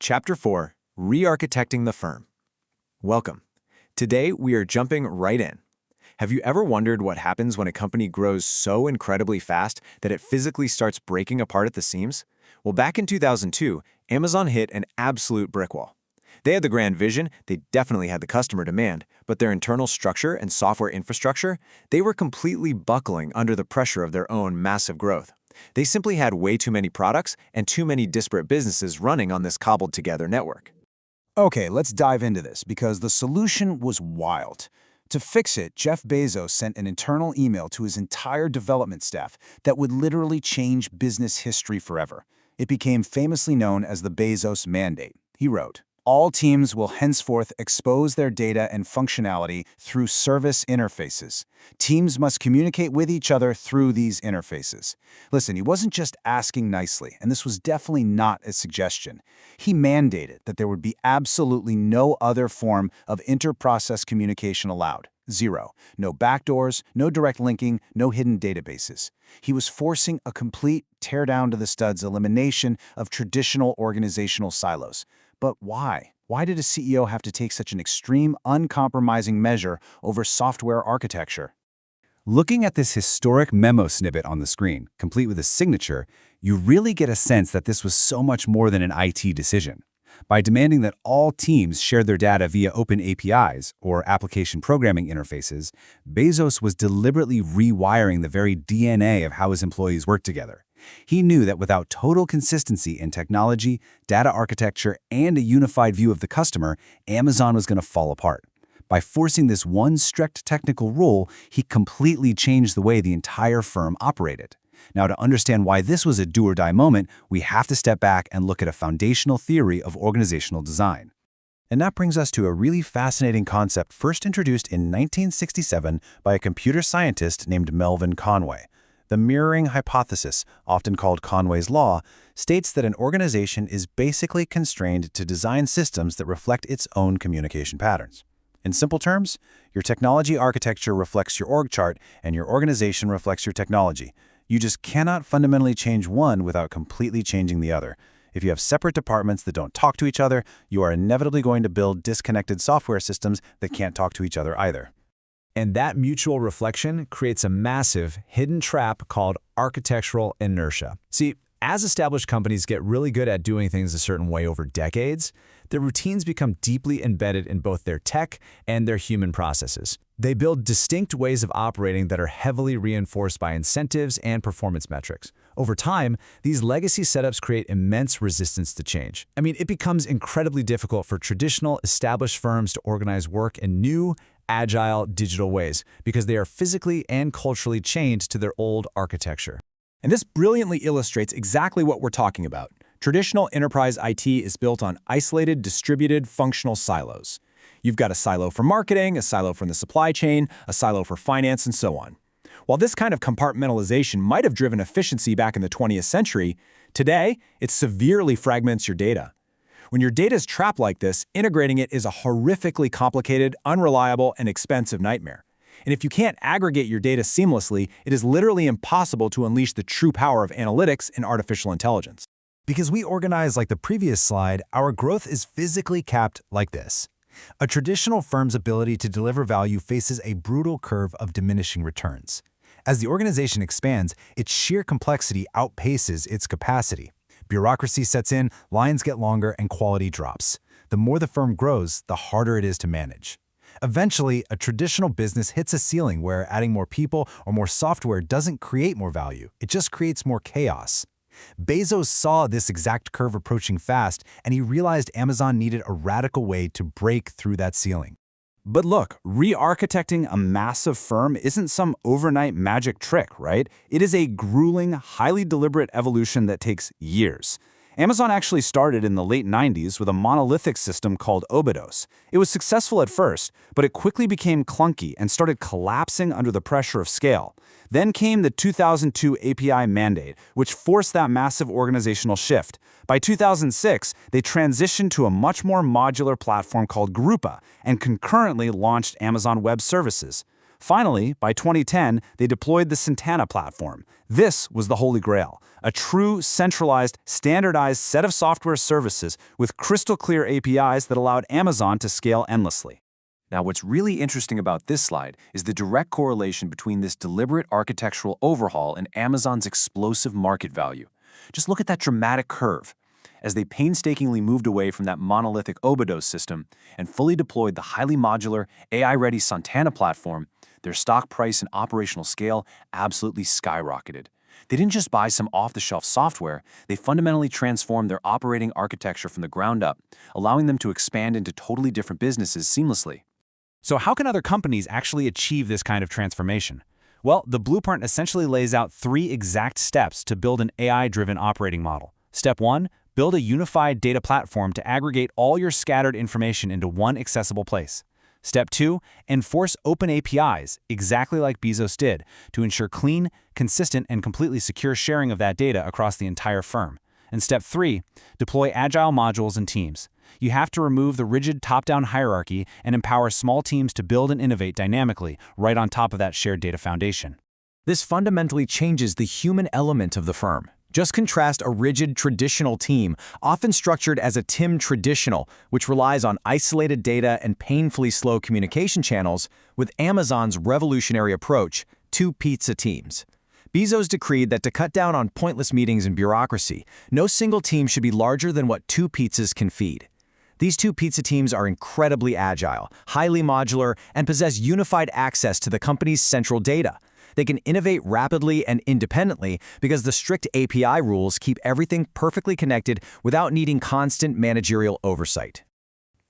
Chapter 4, Rearchitecting the Firm. Welcome. Today, we are jumping right in. Have you ever wondered what happens when a company grows so incredibly fast that it physically starts breaking apart at the seams? Well, back in 2002, Amazon hit an absolute brick wall. They had the grand vision, they definitely had the customer demand, but their internal structure and software infrastructure, they were completely buckling under the pressure of their own massive growth. They simply had way too many products and too many disparate businesses running on this cobbled-together network. Okay, let's dive into this because the solution was wild. To fix it, Jeff Bezos sent an internal email to his entire development staff that would literally change business history forever. It became famously known as the Bezos Mandate. He wrote, "All teams will henceforth expose their data and functionality through service interfaces. Teams must communicate with each other through these interfaces." Listen, he wasn't just asking nicely, and this was definitely not a suggestion. He mandated that there would be absolutely no other form of inter-process communication allowed. Zero. No backdoors, no direct linking, no hidden databases. He was forcing a complete tear-down-to-the-studs elimination of traditional organizational silos. But why? Why did a CEO have to take such an extreme, uncompromising measure over software architecture? Looking at this historic memo snippet on the screen, complete with a signature, you really get a sense that this was so much more than an IT decision. By demanding that all teams share their data via open APIs, or application programming interfaces, Bezos was deliberately rewiring the very DNA of how his employees work together. He knew that without total consistency in technology, data architecture, and a unified view of the customer, Amazon was going to fall apart. By forcing this one strict technical rule, he completely changed the way the entire firm operated. Now, to understand why this was a do-or-die moment, we have to step back and look at a foundational theory of organizational design. And that brings us to a really fascinating concept first introduced in 1967 by a computer scientist named Melvin Conway. The mirroring hypothesis, often called Conway's law, states that an organization is basically constrained to design systems that reflect its own communication patterns. In simple terms, your technology architecture reflects your org chart and your organization reflects your technology. You just cannot fundamentally change one without completely changing the other. If you have separate departments that don't talk to each other, you are inevitably going to build disconnected software systems that can't talk to each other either. And that mutual reflection creates a massive, hidden trap called architectural inertia. See, as established companies get really good at doing things a certain way over decades, their routines become deeply embedded in both their tech and their human processes. They build distinct ways of operating that are heavily reinforced by incentives and performance metrics. Over time, these legacy setups create immense resistance to change. It becomes incredibly difficult for traditional, established firms to organize work in new, agile, digital ways because they are physically and culturally chained to their old architecture. And this brilliantly illustrates exactly what we're talking about. Traditional enterprise IT is built on isolated, distributed, functional silos. You've got a silo for marketing, a silo for the supply chain, a silo for finance, and so on. While this kind of compartmentalization might have driven efficiency back in the 20th century, today, it severely fragments your data. When your data is trapped like this, integrating it is a horrifically complicated, unreliable, and expensive nightmare. And if you can't aggregate your data seamlessly, it is literally impossible to unleash the true power of analytics and artificial intelligence. Because we organize like the previous slide, our growth is physically capped like this. A traditional firm's ability to deliver value faces a brutal curve of diminishing returns. As the organization expands, its sheer complexity outpaces its capacity. Bureaucracy sets in, lines get longer, and quality drops. The more the firm grows, the harder it is to manage. Eventually, a traditional business hits a ceiling where adding more people or more software doesn't create more value. It just creates more chaos. Bezos saw this exact curve approaching fast, and he realized Amazon needed a radical way to break through that ceiling. But look, re-architecting a massive firm isn't some overnight magic trick, right? It is a grueling, highly deliberate evolution that takes years. Amazon actually started in the late 90s with a monolithic system called Obidos. It was successful at first, but it quickly became clunky and started collapsing under the pressure of scale. Then came the 2002 API mandate, which forced that massive organizational shift. By 2006, they transitioned to a much more modular platform called Grupa and concurrently launched Amazon Web Services. Finally, by 2010, they deployed the Santana platform. This was the Holy Grail, a true, centralized, standardized set of software services with crystal-clear APIs that allowed Amazon to scale endlessly. Now, what's really interesting about this slide is the direct correlation between this deliberate architectural overhaul and Amazon's explosive market value. Just look at that dramatic curve. As they painstakingly moved away from that monolithic Obidos system and fully deployed the highly modular, AI-ready Santana platform, their stock price and operational scale absolutely skyrocketed. They didn't just buy some off-the-shelf software, they fundamentally transformed their operating architecture from the ground up, allowing them to expand into totally different businesses seamlessly. So how can other companies actually achieve this kind of transformation? Well, the blueprint essentially lays out 3 exact steps to build an AI-driven operating model. Step 1, build a unified data platform to aggregate all your scattered information into one accessible place. Step 2, enforce open APIs, exactly like Bezos did, to ensure clean, consistent, and completely secure sharing of that data across the entire firm. And Step 3, deploy agile modules and teams. You have to remove the rigid top-down hierarchy and empower small teams to build and innovate dynamically right on top of that shared data foundation. This fundamentally changes the human element of the firm. Just contrast a rigid traditional team, often structured as a TIM traditional, which relies on isolated data and painfully slow communication channels, with Amazon's revolutionary approach, 2 pizza teams. Bezos decreed that to cut down on pointless meetings and bureaucracy, no single team should be larger than what 2 pizzas can feed. These 2 pizza teams are incredibly agile, highly modular, and possess unified access to the company's central data. They can innovate rapidly and independently because the strict API rules keep everything perfectly connected without needing constant managerial oversight.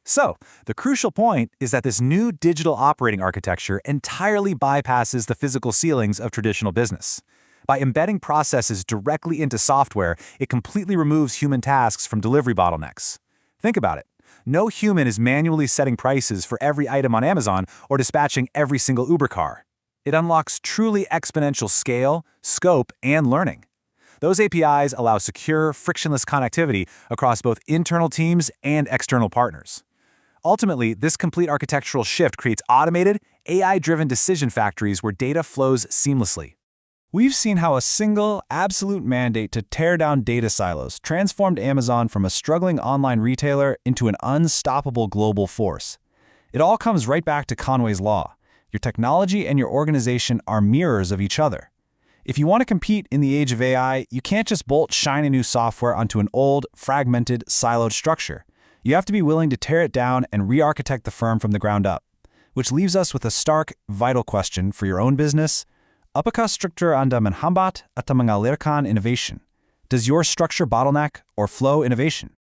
So, the crucial point is that this new digital operating architecture entirely bypasses the physical ceilings of traditional business. By embedding processes directly into software, it completely removes human tasks from delivery bottlenecks. Think about it. No human is manually setting prices for every item on Amazon or dispatching every single Uber car. It unlocks truly exponential scale, scope, and learning. Those APIs allow secure, frictionless connectivity across both internal teams and external partners. Ultimately, this complete architectural shift creates automated, AI-driven decision factories where data flows seamlessly. We've seen how a single, absolute mandate to tear down data silos transformed Amazon from a struggling online retailer into an unstoppable global force. It all comes right back to Conway's Law. Your technology and your organization are mirrors of each other. If you want to compete in the age of AI, you can't just bolt shiny new software onto an old, fragmented, siloed structure. You have to be willing to tear it down and re-architect the firm from the ground up. Which leaves us with a stark, vital question for your own business. Apakah struktur Anda menghambat atau mengalirkan innovation? Does your structure bottleneck or flow innovation?